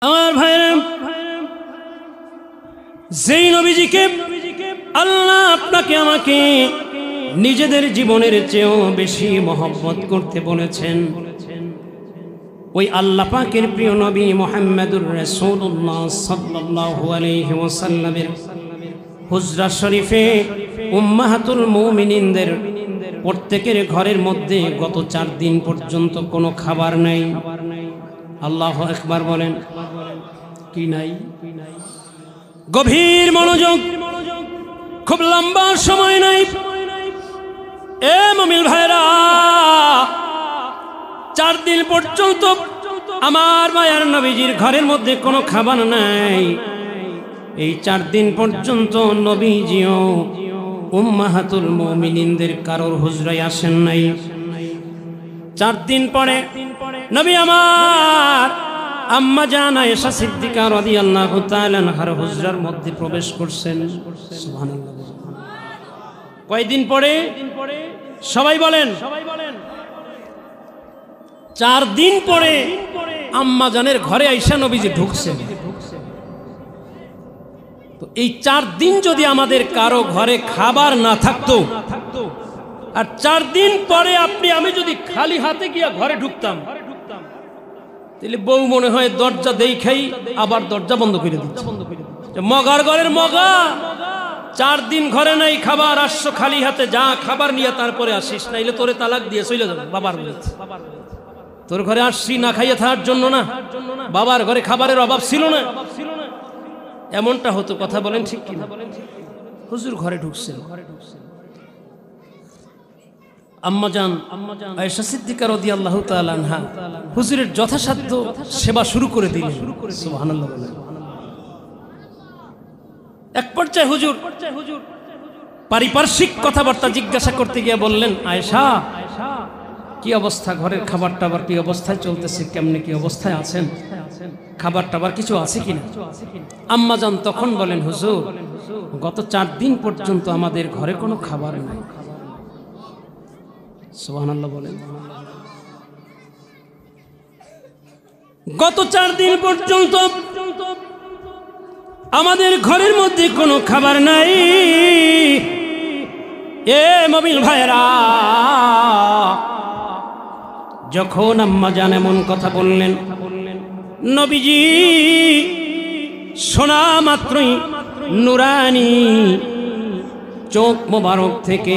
আমার ভাইরা, যেই নবীজিকে আল্লাহ আপনাকে আমাকে নিজেদের জীবনের চেয়েও বেশি মহব্বত করতে বলেছেন, ওই আল্লাহ পাকের প্রিয় নবী মুহাম্মদুর রাসূলুল্লাহ সাল্লাল্লাহু আলাইহি ওয়াসাল্লামের হুজরা শরীফে উম্মাহাতুল মুমিনিনদের প্রত্যেকের ঘরের মধ্যে গত 4 দিন পর্যন্ত কোনো খাবার নাই। আল্লাহু আকবার বলেন। কি নাই? গভীর মনোযোগ, খুব লম্বা সময় নাই। এ মুমিন ভাইরা, 4 দিন পর্যন্ত আমার মায়ার নবীজির ঘরের মধ্যে কোনো খাবার নাই। এই 4 দিন পর্যন্ত নবীজিও উম্মাহাতুল মুমিনিনদের কারোর হুজরায় আসেন নাই। 4 দিন পরে নবী আমার আম্মা জান আয়েশা সিদ্দিকা রাদিয়াল্লাহু তাআলা আনহার হুজরার মধ্যে প্রবেশ করছেন। সুবহানাল্লাহ। কয়দিন পরে? সবাই বলেন। 4 দিন পরে আম্মা জানের ঘরে আয়েশা নবীজি ঢুকছেন। তো এই 4 দিন যদি আমাদের কারো ঘরে খাবার না থাকতো, আর 4 দিন পরে আপনি আমি যদি খালি হাতে গিয়া ঘরে ঢুকতাম, তাহলে বউ মনে হয় দরজা দেখাই আবার দরজা বন্ধ করে দিচ্ছে। মগার ঘরের মগা, 4 দিন ঘরে নাই খাবার, আসছো খালি হাতে, যা খাবার নিয়ে তারপরে আসিস, নাইলে তোরে তালাক দিয়ে চলে যাবে। বাবার বলেছে, তোর ঘরে আসছি না খাইয়ে থাকার জন্য না, বাবার ঘরে খাবারের অভাব ছিল না, এমনটা হতো। কথা বলেন ঠিক কিনা? হুজুর ঘরে ঢুকছেন। আম্মা জান আয়েশা সিদ্দিকা রাদিয়াল্লাহু তাআলা আনহা হুজুরের যথাসাধ্য সেবা শুরু করে দিলেন। সুবহানাল্লাহ। এক পর্যায়ে হুজুর পারিপার্শ্বিক কথাবার্তা জিজ্ঞাসা করতে গিয়ে বললেন, আয়েশা কি অবস্থা, ঘরের খাবার টাবার কি অবস্থায় চলতেছে, কেমনে কি অবস্থায় আছেন, খাবার টাবার কিছু আছে কিনা? আম্মা জান তখন বলেন, হুজুর গত 4 দিন পর্যন্ত আমাদের ঘরে কোনো খাবার নাই। সুবহানাল্লাহ বলেন। গত 4 দিন পর্যন্ত আমাদের ঘরের মধ্যে কোনো খাবার নাই। এ মুমিন ভাইরা, যখন আম্মা জান এমন কথা বললেন, নবীজি শোনা মাত্রই নুরানি চোখ মোবারক থেকে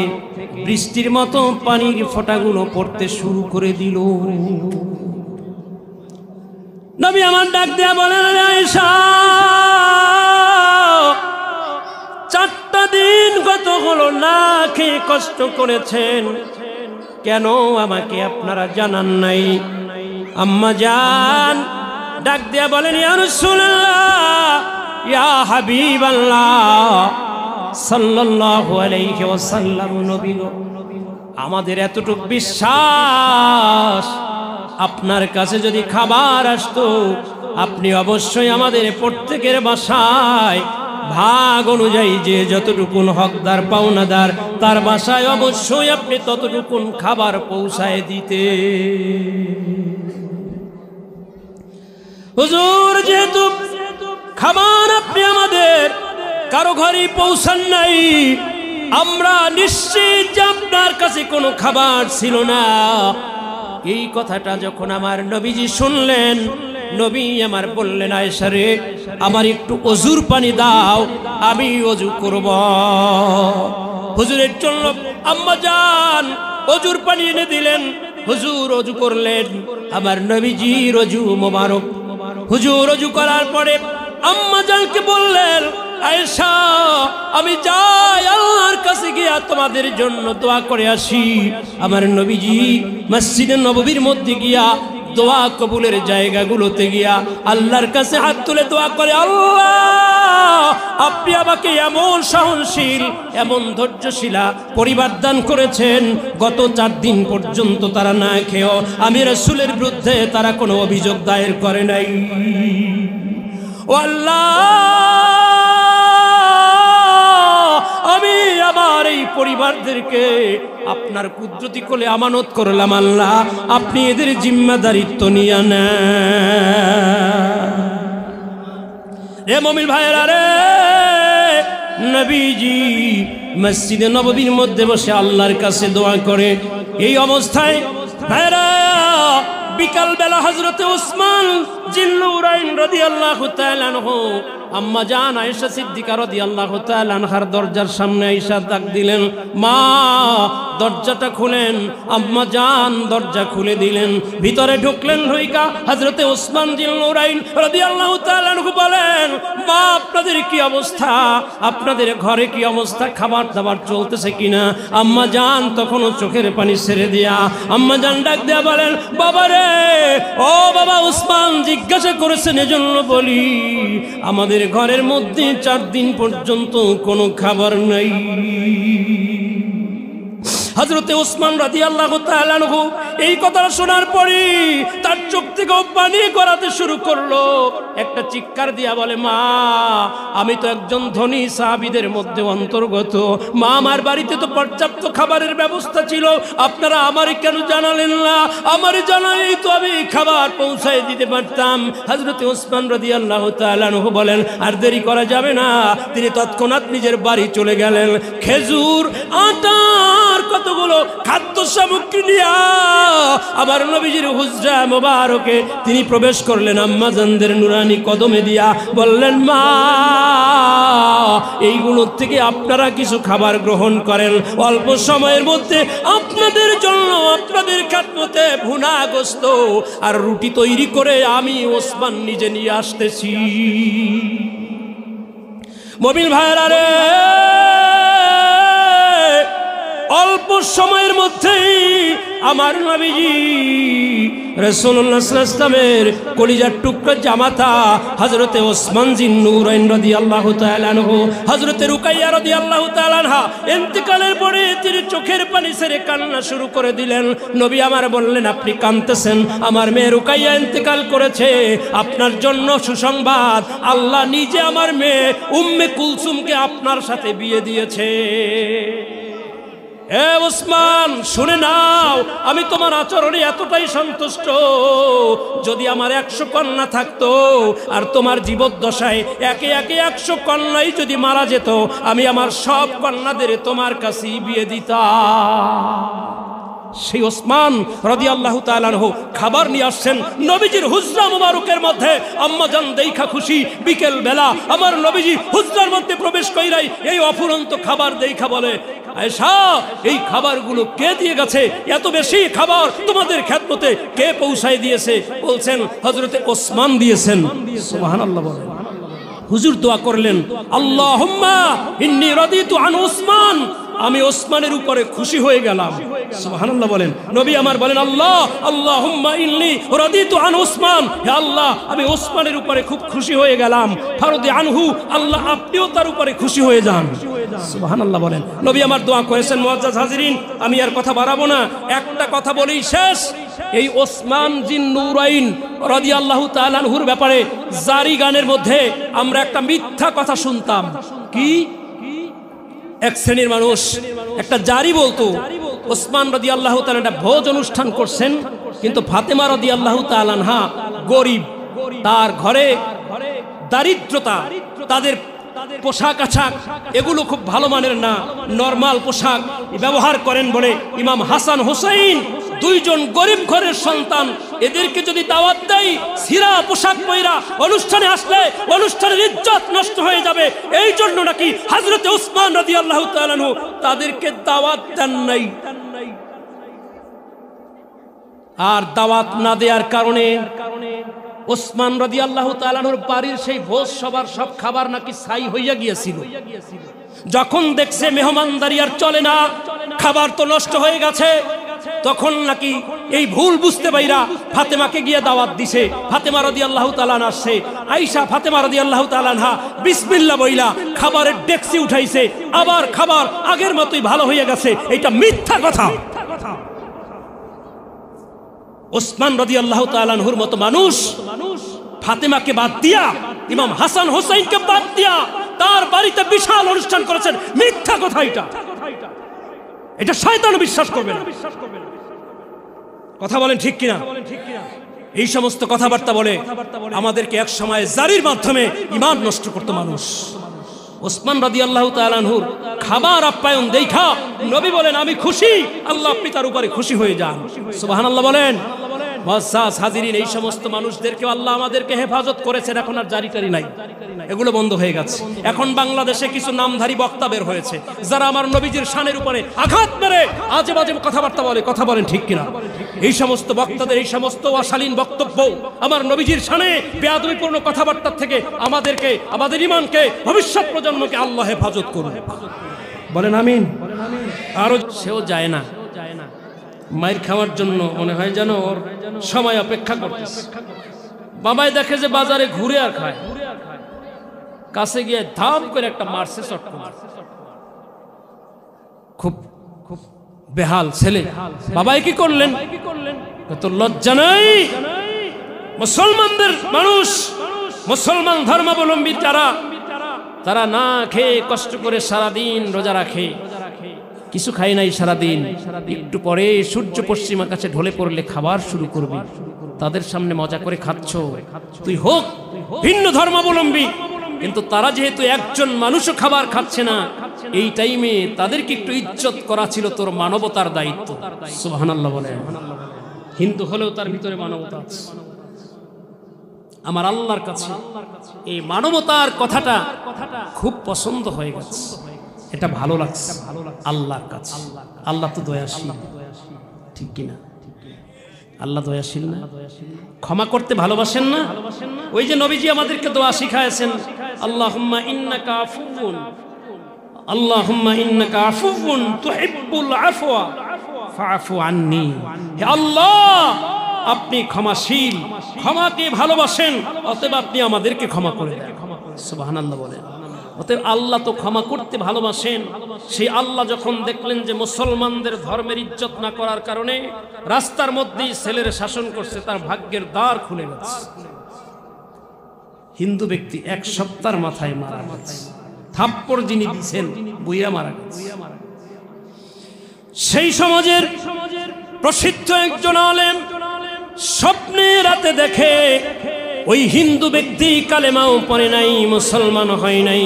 বৃষ্টির মতো পানির ফোঁটাগুলো পড়তে শুরু করে দিল। নবী আমার ডাক দেয়া বলেন, আয়েশা 4টা দিন গত হলো না খেয়ে কষ্ট করেছেন, কেন আমাকে আপনারা জানান নাই? আম্মা জান ডাক দেয়া বলেন, ইয়া রাসূলুল্লাহ, ইয়া হাবিবাল্লাহ সাল্লাল্লাহু আলাইহি ওয়াসাল্লাম, নবী গো, আমাদের এতটুকু বিশ্বাস, আপনার কাছে যদি খাবার আসতো আপনি অবশ্যই আমাদের প্রত্যেকের বাসায় ভাগ অনুযায়ী যে যতটুকুন হকদার পাওনাদার তার বাসায় অবশ্যই আপনি ততটুকুন খাবার পৌঁছায় দিতে। হুজুর যেহেতু খাবার আপনি আমাদের কারো ঘরে পৌঁছান নাই, আমরা নিশ্চিত যে আপনার কাছে কোনো খাবার ছিল না। এই কথাটা যখন আমার নবীজি শুনলেন, নবী আমার বললেন, আয়েশা রে, আমার একটু অজুর পানি দাও, আমি অজু করব। হুজুরের জন্য আম্মা জান অজুর পানি এনে দিলেন। হুজুর অজু করলেন। আমার নবীজির অজু মোবারক। হুজুর অজু করার পরে আম্মা জানকে বললেন, আয়েশা আমি যাই আল্লাহর কাছে গিয়া তোমাদের জন্য দোয়া করে আসি। আমার নবীজি মসজিদে নববীর মধ্যে গিয়া দোয়া কবুলের জায়গাগুলোতে গিয়া আল্লাহর কাছে হাত তুলে দোয়া করে, আল্লাহ আপনি আমাকে এমন সহনশীল, এমন ধৈর্যশীলা পরিবার দান করেছেন, গত 4 দিন পর্যন্ত তারা না খেয়েও আমি রাসূলের বিরুদ্ধে তারা কোনো অভিযোগ দায়ের করে নাই। ও আল্লাহ, আমি আমার এই পরিবারদেরকে আপনার কুদরতি কোলে আমানত করলাম। আল্লাহ আপনি এদের জিম্মাদারিত্ব নিয়ে নেন। এ মুমিন ভাইরা রে, নবীজি মসজিদে নববীর মধ্যে বসে আল্লাহর কাছে দোয়া করে। এই অবস্থায় ভাইরা বিকাল বেলা হযরতে ওসমান জিন্নুরাইন রাদিয়াল্লাহু তাআলা আনহু আম্মা জান আয়েশা সিদ্দিকা রাদিয়াল্লাহু তাআলা আনহার দরজার সামনে আয়েশা ডাক দিলেন, মা দরজাটা খুলেন। আম্মা জান দরজা খুলে দিলেন, ভিতরে ঢুকলেন। ঢুইকা হযরতে ওসমান জিন্নুরাইন রাদিয়াল্লাহু তাআলা আনহু বলেন, মা আপনাদের কি অবস্থা, আপনাদের ঘরে কি অবস্থা, খাবার দাবার চলতেছে কিনা? আম্মা জান তখনও চোখের পানি ছেড়ে দিয়া আম্মা জান ডাক দেয়া বলেন, বাবা রে, ও বাবা ওসমান জিজ্ঞাসা করেছেন এজন্য বলি, আমাদের ঘরের মধ্যে 4 দিন পর্যন্ত কোনো খাবার নাই। হযরতে ওসমান রাদিয়াল্লাহু তাআলা আনহু এই কথা শোনার পরে তার চোখ থেকে পানি গড়াতে শুরু করলো। একটা চিৎকার দিয়া বলে, মা আমি তো একজন ধনী সাহাবীদের মধ্যে অন্তর্গত, মা আমার বাড়িতে তো পর্যাপ্ত খাবারের ব্যবস্থা ছিল, আপনারা আমারে কেন জানালেন না? আমারে জানালেই তো আমি খাবার পৌঁছায় দিতে পারতাম। হযরতে ওসমান রাদিয়াল্লাহু তাআলা আনহু বলেন, আর দেরি করা যাবে না। তিনি তৎক্ষণাৎ নিজের বাড়ি চলে গেলেন। খেজুর, আটার কতগুলো খাদ্য সামগ্রী নিয়া আমার নবীজির হুজরা মোবারকে তিনি প্রবেশ করলেন। আম্মা জানদের নুরানি কদমে দিয়া বললেন, মা এইগুলোর থেকে আপনারা কিছু খাবার গ্রহণ করেন, অল্প সময়ের মধ্যে আপনাদের জন্য আপনাদের খেদমতে ভুনা গোশত আর রুটি তৈরি করে আমি ওসমান নিজে নিয়ে আসতেছি। মুমিন ভাইরা রে, অল্প সময়ের মধ্যেই আমার নবীজি রাসূলুল্লাহ সাল্লাল্লাহু আলাইহি ওয়াসাল্লামের কলিজার টুকরা জামাতা হযরতে ওসমান জিন্নুরাইন রাদিয়াল্লাহু তাআলা আনহু, হযরতে রুকাইয়া রাদিয়াল্লাহু তাআলা আনহা ইন্তিকালের পরে তিনি চোখের পানি ছেড়ে কান্না শুরু করে দিলেন। নবী আমার বললেন, আপনি কাঁদতেছেন, আমার মেয়ে রুকাইয়া ইন্তিকাল করেছে, আপনার জন্য সুসংবাদ, আল্লাহ নিজে আমার মেয়ে উম্মে কুলসুমকে আপনার সাথে বিয়ে দিয়েছে। এ ওসমান শুনে নাও, আমি তোমার আচরণে এতটাই সন্তুষ্ট, যদি আমার 100 কন্যা থাকতো আর তোমার জীবদ্দশায় একে একে 100 কন্যাই যদি মারা যেত, আমি আমার সব কন্যাদের তোমার কাছেই বিয়ে দিতাম। সেই ওসমান রাদিয়াল্লাহু তাআলা আনহু খাবার নিয়ে আসছেন নবীজির হুজরা মুবারকের মধ্যে। আম্মা জান দেখা খুশি, বিকেল বেলা আমার নবীজি হুজরার মধ্যে প্রবেশ কইরাই এই অফুরন্ত খাবার দেখা বলে, আয়েশা এই খাবারগুলো কে দিয়ে গেছে? এত বেশি খাবার তোমাদের খেদমতে কে পৌঁছায় দিয়েছে? বলছেন হযরতে ওসমান দিয়েছেন। সুবহানাল্লাহ বলেন। হুজুর দোয়া করলেন, আল্লাহুম্মা ইন্নী রাদিতু আন ওসমান, আমি ওসমানের উপরে খুশি হয়ে গেলাম। সুবহানাল্লাহ বলেন। নবী আমার বলেন, আল্লাহুম্মা ইন্নী রাদিতু আন ওসমান, হে আল্লাহ আমি ওসমানের উপরে খুব খুশি হয়ে গেলাম। ফারদি আনহু, আল্লাহ আপনিও তার উপরে খুশি হয়ে যান। সুবহানাল্লাহ বলেন। নবী আমার দোয়া করেছেন। মুআজ্জাজ হাজিরিন, আমি আর কথা বাড়াবো না, একটা কথা বলেই শেষ। এই ওসমান জিন্নুরাইন রাদিয়াল্লাহু তাআলা আনহুর ব্যাপারে জারি গানের মধ্যে আমরা একটা মিথ্যা কথা শুনতাম। কি? এক শ্রেণীর মানুষ একটা জারি বলতো, ওসমান রাদিয়াল্লাহু তাআলা একটা ভোজ অনুষ্ঠান করছেন, কিন্তু ফাতেমা রাদিয়াল্লাহু তাআলা আনহা গরিব, তার ঘরে দারিদ্রতা, তাদের পোশাক আশাক এগুলো খুব ভালো মানের না, নরমাল পোশাক ব্যবহার করেন বলে ইমাম হাসান হুসাইন দুইজন গরিব ঘরের সন্তান, এদেরকে যদি দাওয়াত দেয় সিরা পোশাক পয়রা অনুষ্ঠানে আসলে অনুষ্ঠানের ইজ্জত নষ্ট হয়ে যাবে, এই জন্য নাকি হযরতে ওসমান রাদিয়াল্লাহু তাআলা আনহু তাদেরকে দাওয়াত দেন নাই। আর দাওয়াত না দেওয়ার কারণে ওসমান রাদিয়াল্লাহু তাআলা আনহুর বাড়ির সেই ভোজ সবার সব খাবার নাকি ছাই হইয়া গিয়েছিল। যখন দেখছে মেহমানদারি আর চলে না, খাবার তো নষ্ট হয়ে গেছে, তখন নাকি এই ভুল বুঝতে পাইরা ফাতেমাকে গিয়ে দাওয়াত দিছে। ফাতেমা রাদিয়াল্লাহু তাআলা আনহা আসছে, আয়েশা ফাতেমা রাদিয়াল্লাহু তাআলা আনহা বিসমিল্লাহ বইলা খাবারের ডেকসি উঠাইছে, আবার খাবার আগের মতোই ভালো হয়ে গেছে। এটা মিথ্যা কথা। ওসমান রাদিয়াল্লাহু তাআলা আনহুর মতো মানুষ ফাতেমাকে বাদ দিয়া, ইমাম হাসান হোসেনকে বাদ দিয়া তার বাড়িতে বিশাল অনুষ্ঠান করেছেন। মিথ্যা কথা এটা, এটা শয়তান বিশ্বাস করবে না। কথা বলেন ঠিক কিনা? এই সমস্ত কথাবার্তা বলে আমাদেরকে এক সময় জারির মাধ্যমে ঈমান নষ্ট করত মানুষ। ওসমান রাদিয়াল্লাহু তাআলা আনহুর খাবার আপ্যায়ন দেখা নবী বলেন আমি খুশি, আল্লাহ আপনি তার উপরে খুশি হয়ে যান। সুবহানাল্লাহ বলেন। মুআজ্জাজ হাজিরিন, এই সমস্ত মানুষদেরকে আল্লাহ আমাদেরকে হেফাজত করেছেন। এখন আর জারি টারি নাই, এগুলো বন্ধ হয়ে গেছে। এখন বাংলাদেশে কিছু নামধারী বক্তা বের হয়েছে যারা আমার নবীজির শানের উপরে আঘাত মেরে আজে বাজে কথাবার্তা বলে। কথা বলেন ঠিক কিনা? এই সমস্ত বক্তাদের এই সমস্ত অশালীন বক্তব্য আমার নবীজির শানে বেয়াদবিপূর্ণ কথাবার্তা থেকে আমাদেরকে, আমাদের ঈমানকে, ভবিষ্যৎ প্রজন্মকে আল্লাহ হেফাজত করুন। বলেন আমিন। আরো সেও যায় না মায়ের খাওয়ার জন্য, মনে হয় যেন ওর সময় অপেক্ষা করতেছে। বাবাই দেখে যে বাজারে ঘুরে আর খায়, কাছে গিয়ে ধাম করে একটা মারছে চট করে। খুব খুব বেহাল ছেলে। বাবাই কি করলেন? তো লজ্জা নাই? মুসলমানদের মানুষ, মুসলমান ধর্মাবলম্বী যারা, তারা না খেয়ে কষ্ট করে সারাদিন রোজা রাখে, কিছু খাই নাই সারাদিন, একটু পরে সূর্য পশ্চিম আকাশে ঢলে পড়লে খাবার শুরু করবে। তাদের সামনে মজা করে খাচ্ছ, তুই হোক ভিন্ন ধর্মাবলম্বী, কিন্তু তারা যেহেতু একজন মানুষও খাবার খাচ্ছে না, এই টাইমে তাদেরকে একটু ইজ্জত করা ছিল তোর মানবতার দায়িত্ব। সুবহানাল্লাহ বলেন। হিন্দু হলেও তার ভিতরে মানবতা আছে। আমার আল্লাহর কাছে এই মানবতার কথাটা খুব পছন্দ হয়ে গেছে, এটা ভালো লাগছে আল্লাহর কাছে। আল্লাহ তো দয়াশীল, ঠিক কিনা? আল্লাহ দয়াশীল না? ক্ষমা করতে ভালোবাসেন না? ওই যে নবীজি আমাদেরকে দোয়া শিখায়েছেন, আল্লাহুম্মা ইন্নাকা আফুউন, আল্লাহুম্মা ইন্নাকা আফুউন তুহিব্বুল আফওয়া ফাআফু আন্নী। হে আল্লাহ, আপনি ক্ষমাশীল, ক্ষমাকে ভালোবাসেন, অতএব আপনি আমাদেরকে ক্ষমা করে দেন। সুবহানাল্লাহ বলেন। অতএব আল্লাহ তো ক্ষমা করতে ভালোবাসেন। সেই আল্লাহ যখন দেখলেন যে মুসলমানদের ধর্মের ইজ্জত না করার কারণে রাস্তার মধ্যেই ছেলের শাসন করছে, তার ভাগ্যের দ্বার খুলে গেছে। হিন্দু ব্যক্তি এক সপ্তাহের মাথায় মারা গেছে, থাপ্পড় যিনি দিয়েছেন বুইয়া মারা গেছে। সেই সমাজের প্রসিদ্ধ একজন আলেম স্বপ্নে রাতে দেখে ওই হিন্দু ব্যক্তি কালেমাও পড়ে নাই, মুসলমান হয় নাই,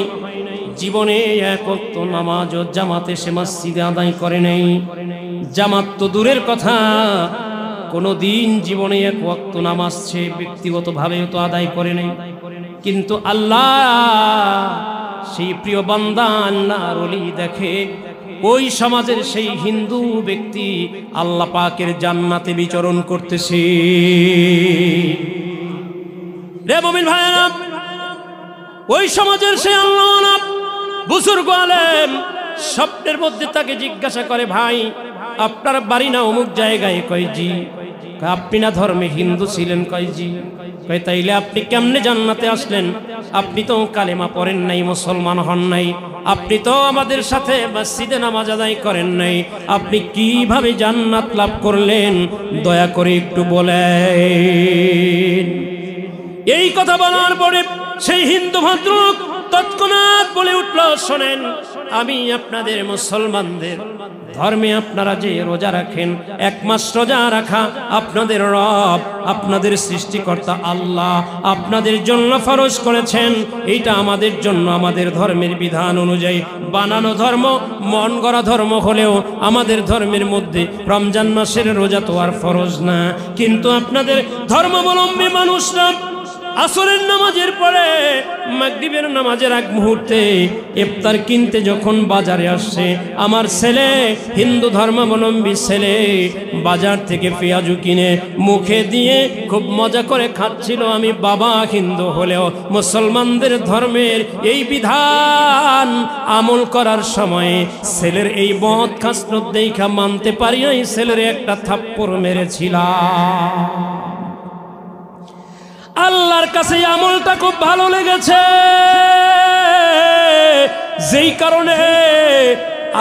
জীবনে এক ওয়াক্ত নামাজ ও জামাতে সে মসজিদে আদায় করে নাই। জামাত তো দূরের কথা, কোনদিন জীবনে এক ওয়াক্ত নামাজ সে ব্যক্তিগতভাবেও তো আদায় করে নাই। কিন্তু আল্লাহ সেই প্রিয় বান্দা আল্লাহর ওলি দেখে ওই সমাজের সেই হিন্দু ব্যক্তি আল্লাহ পাকের জান্নাতে বিচরণ করতেছে। রে মুমিন ভাইরা, ওই সমাজের সেই আল্লাহ বুজুর্গ আলেম স্বপ্নের মধ্যে তাকে জিজ্ঞাসা করে, ভাই আপনার বাড়ি না অমুক জায়গায়? কয় জি। আপনি না ধর্মে হিন্দু ছিলেন? কয় জি। কয় তাইলে আপনি কেমনে জান্নাতে আসলেন? আপনি তো কালেমা পড়েন নাই, মুসলমান হন নাই, আপনি তো আমাদের সাথে মসজিদে নামাজ আদায় করেন নাই, আপনি কিভাবে জান্নাত লাভ করলেন? দয়া করে একটু বলেন। এই কথা বলার পরে সেই হিন্দু ভদ্রলোক তৎক্ষণাৎ বলে উঠল, শোনেন, আমি আপনাদের মুসলমানদের ধর্মে আপনারা যে রোজা রাখেন, এক মাস রোজা রাখা আপনাদের রব, আপনাদের সৃষ্টিকর্তা আল্লাহ আপনাদের জন্য ফরজ করেছেন। এইটা আমাদের জন্য আমাদের ধর্মের বিধান অনুযায়ী বানানো ধর্ম, মন গড়া ধর্ম হলেও আমাদের ধর্মের মধ্যে রমজান মাসের রোজা তো আর ফরজ না। কিন্তু আপনাদের ধর্মাবলম্বী মানুষরা আসরের নামাজের পরে মাগরিবের নামাজের আগ মুহূর্তে ইফতার কিনতে যখন বাজারে আসছে, আমার ছেলে হিন্দু ধর্মাবলম্বী ছেলে বাজার থেকে পেঁয়াজু কিনে মুখে দিয়ে খুব মজা করে খাচ্ছিল। আমি বাবা হিন্দু হলেও মুসলমানদের ধর্মের এই বিধান আমল করার সময়ে ছেলের এই বদ খাসরত দেখা মানতে পারি নাই, ছেলের একটা থাপ্পড় মেরেছিলাম। আল্লাহর কাছে আমলটা খুব ভালো লেগেছে, যেই কারণে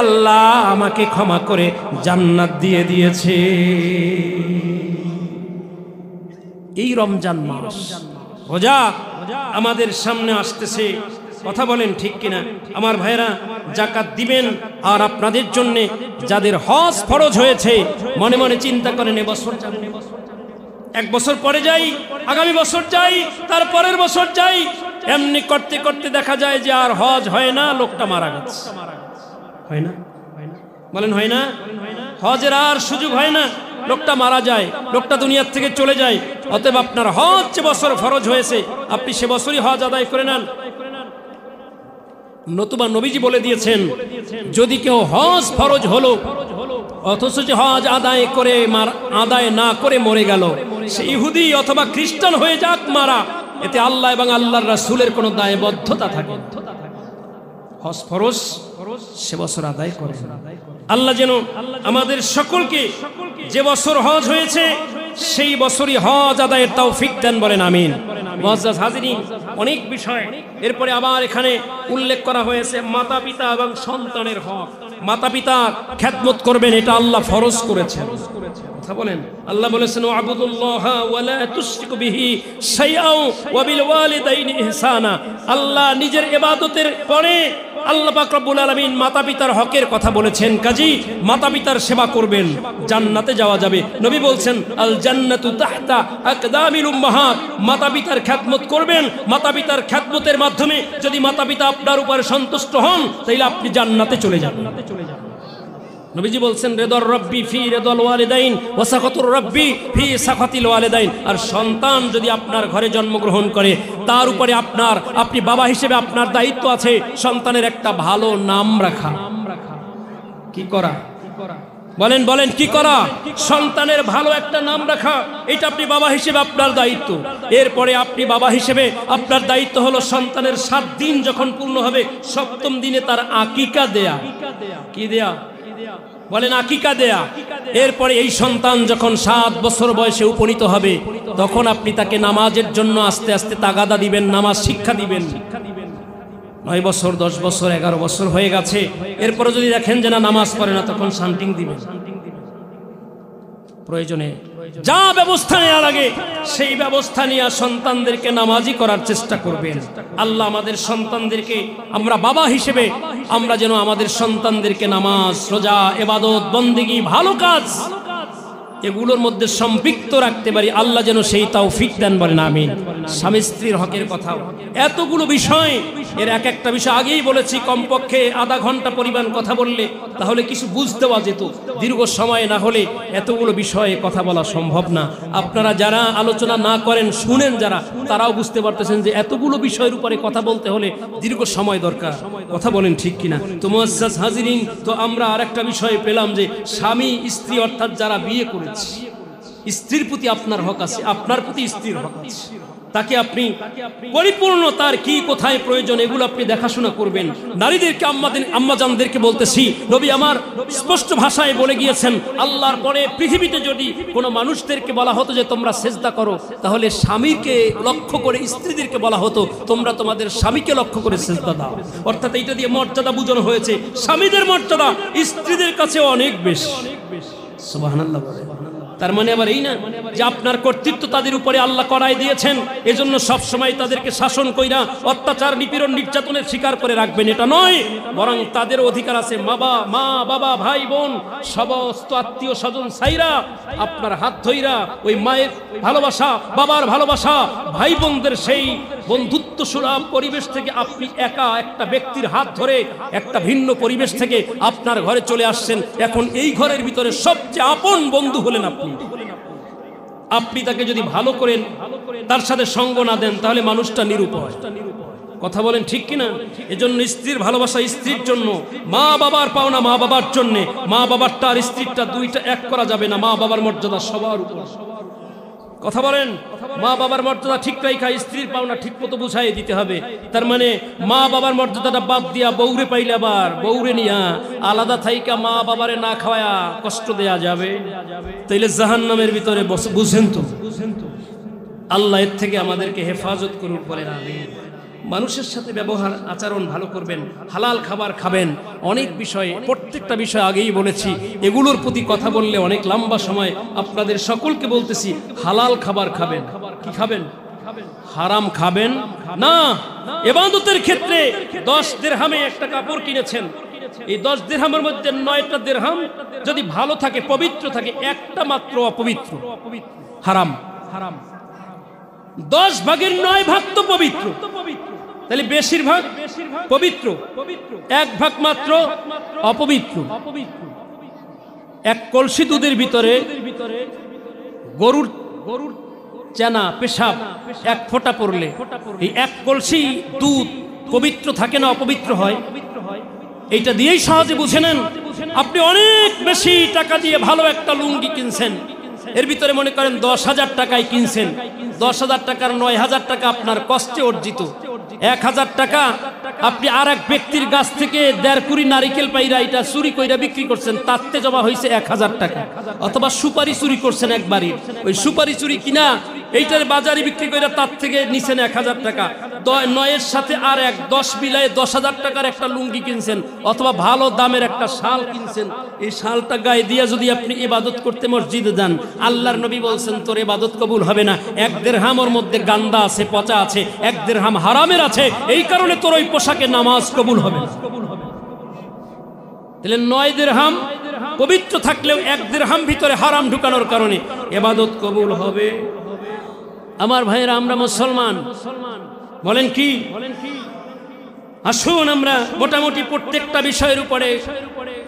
আল্লাহ আমাকে ক্ষমা করে জান্নাত দিয়ে দিয়েছে। এই রমজান মাস রোজা আমাদের সামনে আসতেছে, কথা বলেন ঠিক কিনা? আমার ভাইরা, যাকাত দিবেন। আর আপনাদের জন্য যাদের হজ ফরজ হয়েছে, মনে মনে চিন্তা করেন এবছর যাবেন, এক বছর পরে যাই, আগামী বছর যাই, তার পরের বছর যাই, এমনি করতে করতে দেখা যায় যে আর হজ হয় না, লোকটা মারা গেছে। হয় না? বলেন হয় না? হজের আর সুযোগ হয় না, লোকটা মারা যায়, লোকটা দুনিয়ার থেকে চলে যায়। অতএব আপনার হজ যে বছর ফরজ হয়েছে, আপনি সে বছরই হজ আদায় করে নেন। নতুবা নবীজি বলে দিয়েছেন, যদি কেউ হজ ফরজ হলো অথচ যে হজ আদায় না করে মরে গেল, সে ইহুদি অথবা খ্রিস্টান হয়ে যাক মারা, এতে আল্লাহ এবং আল্লাহর রাসূলের কোনো দায়বদ্ধতা থাকে না। হজ ফরজ সে বছর আদায় করে। আল্লাহ যেন আমাদের সকলকে যে বছর হজ হয়েছে সেই বছরই হজ আদায়ের তৌফিক দেন, বলেন আমিন। মুআজ্জাজ হাজিরিন, অনেক বিষয় এরপরে আবার এখানে উল্লেখ করা হয়েছে মাতা পিতা এবং সন্তানের হক। মাতা পিতা খেদমত করবেন, এটা আল্লাহ ফরজ করেছেন। কথা বলেন, আল্লাহ বলেছেন ওয়াবুদুল্লাহ ওয়া লা তুশরিকু বিহি শাইআন ওয়া বিল ওয়ালিদাইনি ইহসানা। আল্লাহ নিজের ইবাদতের পরে আল্লাহ পাক রব্বুল আলামিন মাতা পিতার হকের কথা বলেছেন। কাজী মাতা পিতার সেবা করবেন, জান্নাতে যাওয়া যাবে। নবী বলছেন আল জান্নাতু তাহতা আকদামিল উম্মাহাত। মাতা পিতার খেদমত করবেন, মাতা পিতার খেদমতের মাধ্যমে যদি মাতা পিতা আপনার উপরে সন্তুষ্ট হন, তাহলে আপনি জান্নাতে চলে যাবেন। নবীজি বলছেন রিদর রব্বি ফি রিদল ওয়ালিদাইন ওয়া সাখাতুর রব্বি ফি সাখাতিল ওয়ালিদাইন। আর সন্তান যদি আপনার ঘরে জন্মগ্রহণ করে, তার উপরে আপনি বাবা হিসেবে আপনার দায়িত্ব আছে সন্তানের একটা ভালো নাম রাখা। কি করা? বলেন কি করা? সন্তানের ভালো একটা নাম রাখা, এটা আপনি বাবা হিসেবে আপনার দায়িত্ব। এরপরে আপনি বাবা হিসেবে আপনার দায়িত্ব হলো সন্তানের 7 দিন যখন পূর্ণ হবে, 7ম দিনে তার আকিকা দেয়া। কি দেয়া? বলেন আকিকা দেয়া। এরপরে এই সন্তান যখন 7 বছর বয়সে উপনীত হবে, তখন আপনি তাকে নামাজের জন্য আস্তে আস্তে তাগাদা দিবেন, নামাজ শিক্ষা দিবেন। 9 বছর, 10 বছর, 11 বছর হয়ে গেছে, এরপরে যদি দেখেন যে না নামাজ পড়ে না, তখন শান্তিং দিবেন। প্রয়োজনে যা ব্যবস্থা নেওয়া লাগে সেই ব্যবস্থা নিয়ে সন্তানদেরকে নামাজি করার চেষ্টা করবেন। আল্লাহ আমাদের সন্তানদেরকে, আমরা বাবা হিসেবে আমরা যেন আমাদের সন্তানদেরকে নামাজ, রোজা, ইবাদত, বন্দেগী, ভালো কাজ এগুলোর মধ্যে সম্পৃক্ত রাখতে পারি। আল্লাহ যেন সেই তৌফিক দেন, বলেন আমিন। স্বামী স্ত্রীর হকের কথাও এতগুলো বিষয়, এর এক একটা বিষয় আগেই বলেছি, কমপক্ষে আধা ঘন্টা পরিমাণ কথা বললে তাহলে কিছু বুঝতে দেওয়া যেত। দীর্ঘ সময় না হলে এতগুলো বিষয়ে কথা বলা সম্ভব না। আপনারা যারা আলোচনা না করেন, শুনেন যারা, তারাও বুঝতে পারতেছেন যে এতগুলো বিষয়ের উপরে কথা বলতে হলে দীর্ঘ সময় দরকার। কথা বলেন ঠিক কিনা? তো মুআজ্জাজ হাজিরিন, তো আমরা আরেকটা বিষয় পেলাম যে স্বামী স্ত্রী অর্থাৎ যারা বিয়ে করে, স্ত্রীর প্রতি আপনার হক আছে, আপনার প্রতি স্ত্রীর হক আছে। তাকে আপনি পরিপূর্ণ তার কি কোথায় প্রয়োজন এগুলো আপনি দেখাশোনা করবেন। নারীদেরকে, আম্মাজানদেরকে বলতেছি, নবী আমার স্পষ্ট ভাষায় বলে গিয়েছেন, আল্লাহর পরে পৃথিবীতে যদি কোনো মানুষদেরকে বলা হতো যে তোমরা সেজদা করো, তাহলে স্বামীকে লক্ষ্য করে স্ত্রীদেরকে বলা হতো তোমরা তোমাদের স্বামীকে লক্ষ্য করে সেজদা দাও। অর্থাৎ এইটা দিয়ে মর্যাদা বোঝানো হয়েছে, স্বামীদের মর্যাদা স্ত্রীদের কাছে অনেক বেশি। সুবহানাল্লাহ। তার মানে আবার এই না যে আপনার কর্তৃত্ব তাদের উপরে আল্লাহ করায় দিয়েছেন, এজন্য সব সময় তাদেরকে শাসন কইরা অত্যাচার, নিপীড়ন, নির্যাতনের শিকার করে রাখবেন, এটা নয়। বরং তাদের অধিকার আছে, মা বাবা, ভাই বোন, সমস্ত আত্মীয় স্বজন সাইরা আপনার হাত ধইরা ওই মায়ের ভালোবাসা, বাবার ভালোবাসা, ভাই বোনদের সেই বন্ধুত্ব সুলভ পরিবেশ থেকে আপনি একা একটা ব্যক্তির হাত ধরে একটা ভিন্ন পরিবেশ থেকে আপনার ঘরে চলে আসছেন। এখন এই ঘরের ভিতরে সবচেয়ে আপন বন্ধু হলেন আপনি তাকে যদি ভালো করেন, তার সাথে সঙ্গ না দেন, তাহলে মানুষটা নিরুপায়। কথা বলেন ঠিক কিনা? এজন্য স্ত্রীর ভালোবাসা স্ত্রীর জন্য, মা বাবার পাওনা মা বাবার জন্য। মা বাবারটা আর স্ত্রীরটা দুইটা এক করা যাবে না। মা বাবার মর্যাদা সবার উপর। কথা বলেন, মা বাবার মর্যাদা ঠিক রাখা স্ত্রীর পাওনা ঠিক মতো বুঝাই দিতে হবে। তার মানে মা বাবার মর্যাদাটা বাদ দিয়া বউরে পাইলে আবার বউরে নিয়া আলাদা থাইকা মা বাবারে না খাওয়ায়া কষ্ট দেয়া যাবে, তাইলে জাহান্নামের ভিতরে বুঝেন তো। আল্লাহ এর থেকে আমাদেরকে হেফাজত করুন, বলেন আমিন। মানুষের সাথে ব্যবহার আচরণ ভালো করবেন, হালাল খাবার খাবেন। অনেক বিষয়, প্রত্যেকটা বিষয় আগেই বলেছি, এগুলোর প্রতি কথা বললে অনেক লম্বা সময়। আপনাদের সকলকে বলতেছি, হালাল খাবার খাবেন। কি খাবেন? হারাম খাবেন না। ইবাদতের ক্ষেত্রে 10 দিরহামে একটা কাপড় কিনেছেন, এই 10 দিরহামের মধ্যে 9টা দিরহাম যদি ভালো থাকে, পবিত্র থাকে, একটা মাত্র অপবিত্র, হারাম। 10 ভাগের 9 ভাগ তো পবিত্র, তাহলে বেশিরভাগ পবিত্র, 1 ভাগ মাত্র অপবিত্র। এক কলসি দুধের ভিতরে গরুর চেনা পেশাব 1 ফোঁটা পড়লে এই 1 কলসি দুধ পবিত্র থাকে না অপবিত্র হয়? এইটা দিয়েই সহজে বুঝে নেন। আপনি অনেক বেশি টাকা দিয়ে ভালো একটা লুঙ্গি কিনছেন, এর ভিতরে মনে করেন 10,000 টাকায় কিনছেন, 10,000 টাকার 9,000 টাকা আপনার কষ্টে অর্জিত, 1,000 টাকা আপনি আর এক ব্যক্তির গাছ থেকে 1.5 কুড়ি নারিকেল পাইরা এটা চুরি কইরা বিক্রি করছেন, তাতে জমা হয়েছে 1,000 টাকা। অথবা সুপারি চুরি করছেন একবারই, ওই সুপারি চুরি কিনা এইটার বাজারে বিক্রি কইরা তার থেকে নিছেন 1,000 টাকা। 9-এর সাথে আর 10 মিলায় 10,000 টাকার একটা লুঙ্গি কিনছেন, অথবা ভালো দামের একটা শাল কিনছেন। এই শালটা গায়ে দিয়ে যদি আপনি ইবাদত করতে মসজিদে যান, আল্লাহর নবী বলছেন তোর ইবাদত কবুল হবে না। 1 দিরহামের মধ্যে গান্দা আছে, পচা আছে, 1 দিরহাম হারামের আছে, এই কারণে তোর ওই পোশাকে নামাজ কবুল হবে না। তাহলে 9 দিরহাম পবিত্র থাকলেও 1 দিরহাম ভিতরে হারাম ঢুকানোর কারণে ইবাদত কবুল হবে? আমার ভাইয়েরা, আমরা মুসলমান, বলেন কি? আসুন আমরা মোটামুটি প্রত্যেকটা বিষয়ের উপরে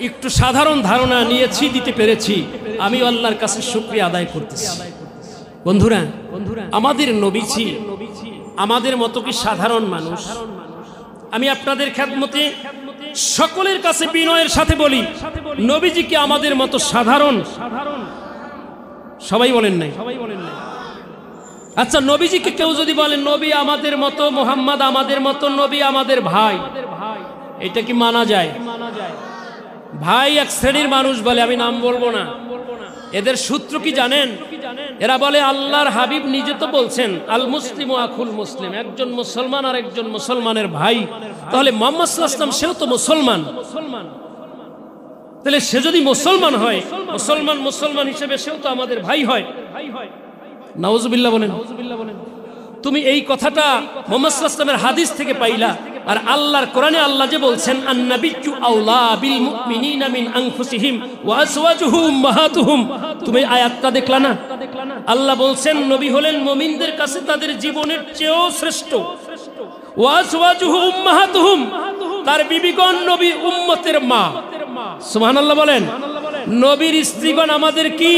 একটু সাধারণ ধারণা নিয়েছি, দিতে পেরেছি। আমি আল্লাহর কাছে শুকরিয়া আদায় করতেছি। বন্ধুরা, আমাদের নবীজি আমাদের মতো কি সাধারণ মানুষ? আমি আপনাদের খেদমতে সকলের কাছে বিনয়ের সাথে বলি, নবীজি কি আমাদের মতো সাধারণ? সবাই বলেন নাই? আচ্ছা, নবীজিকে কেউ যদি বলেন নবী আমাদের মতো, মুহাম্মদ আমাদের মতো, নবী আমাদের ভাই, এটা কি মানা যায়? ভাই এক শ্রেণীর মানুষ বলে, আমি নাম বলবো না। এদের সূত্র কি জানেন? এরা বলে আল্লাহর হাবিব নিজে তো বলছেন আল মুসলিম আখুল মুসলিম, একজন মুসলমান আর একজন মুসলমানের ভাই। তাহলে মুহাম্মদ সাল্লাল্লাহু আলাইহি ওয়াসাল্লাম সেও তো মুসলমান, তাহলে সে যদি মুসলমান হয়, মুসলমান হিসেবে সেও তো আমাদের ভাই হয়। নাউজুবিল্লাহ বলেন। তুমি এই কথাটা মুহাম্মদ সাল্লাল্লাহু আলাইহি ওয়াসাল্লামের হাদিস থেকে পাইলা, আর আল্লাহর কোরআনে আল্লাহ যে বলছেন আন-নাবিয়্যু আওলা বিল মুমিনিনা মিন আনফুসিহিম ওয়া আজওয়াজুহু উম্মাহাতুহুম, তুমি আয়াতটা দেখলা না? আল্লাহ বলছেন নবী হলেন মুমিনদের কাছে তাদের জীবনের চেয়েও শ্রেষ্ঠ। ওয়া আজওয়াজুহু উম্মাহাতুহুম, তার বিবিগণ নবী উম্মতের মা। সুবহানাল্লাহ বলেন। নবীর স্ত্রীগণ আমাদের কি?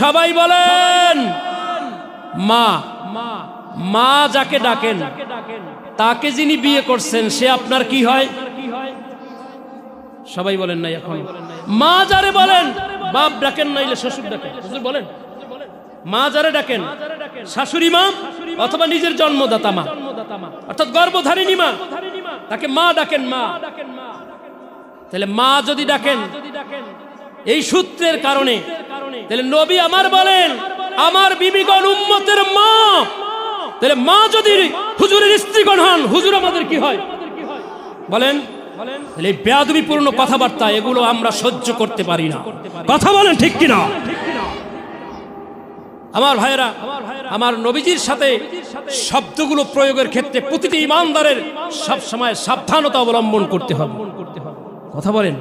সবাই বলেন মা। মা যাকে ডাকেন, তাকে যিনি বিয়ে করছেন সে আপনার কি হয়? সবাই বলেন না এখন? মা যারে বলেন, বাপ ডাকেন নাইলে শ্বশুর ডাকেন, হুজুর বলেন। মা যারে ডাকেন, শাশুড়ি মা অথবা নিজের জন্মদাতা মা, অর্থাৎ গর্ভধারিণী মা, তাকে মা ডাকেন। মা, তাহলে মা যদি ডাকেন এই সূত্রের কারণে, তাহলে নবী আমার বলেন আমার বিবিগণ উম্মতের মা। তাহলে মা যদি হুজুরের স্ত্রীগণ হন, হুজুর আমাদের কি হয়? বলেন। তাহলে এই বেয়াদবিপূর্ণ কথাবার্তা, এগুলো আমরা সহ্য করতে পারি না। কথা বলেন ঠিক কিনা? আমার ভাইয়েরা, আমার নবীজির সাথে শব্দগুলো প্রয়োগের ক্ষেত্রে প্রতিটি ইমানদারের সব সময় সাবধানতা অবলম্বন করতে হবে। কথা বলেন।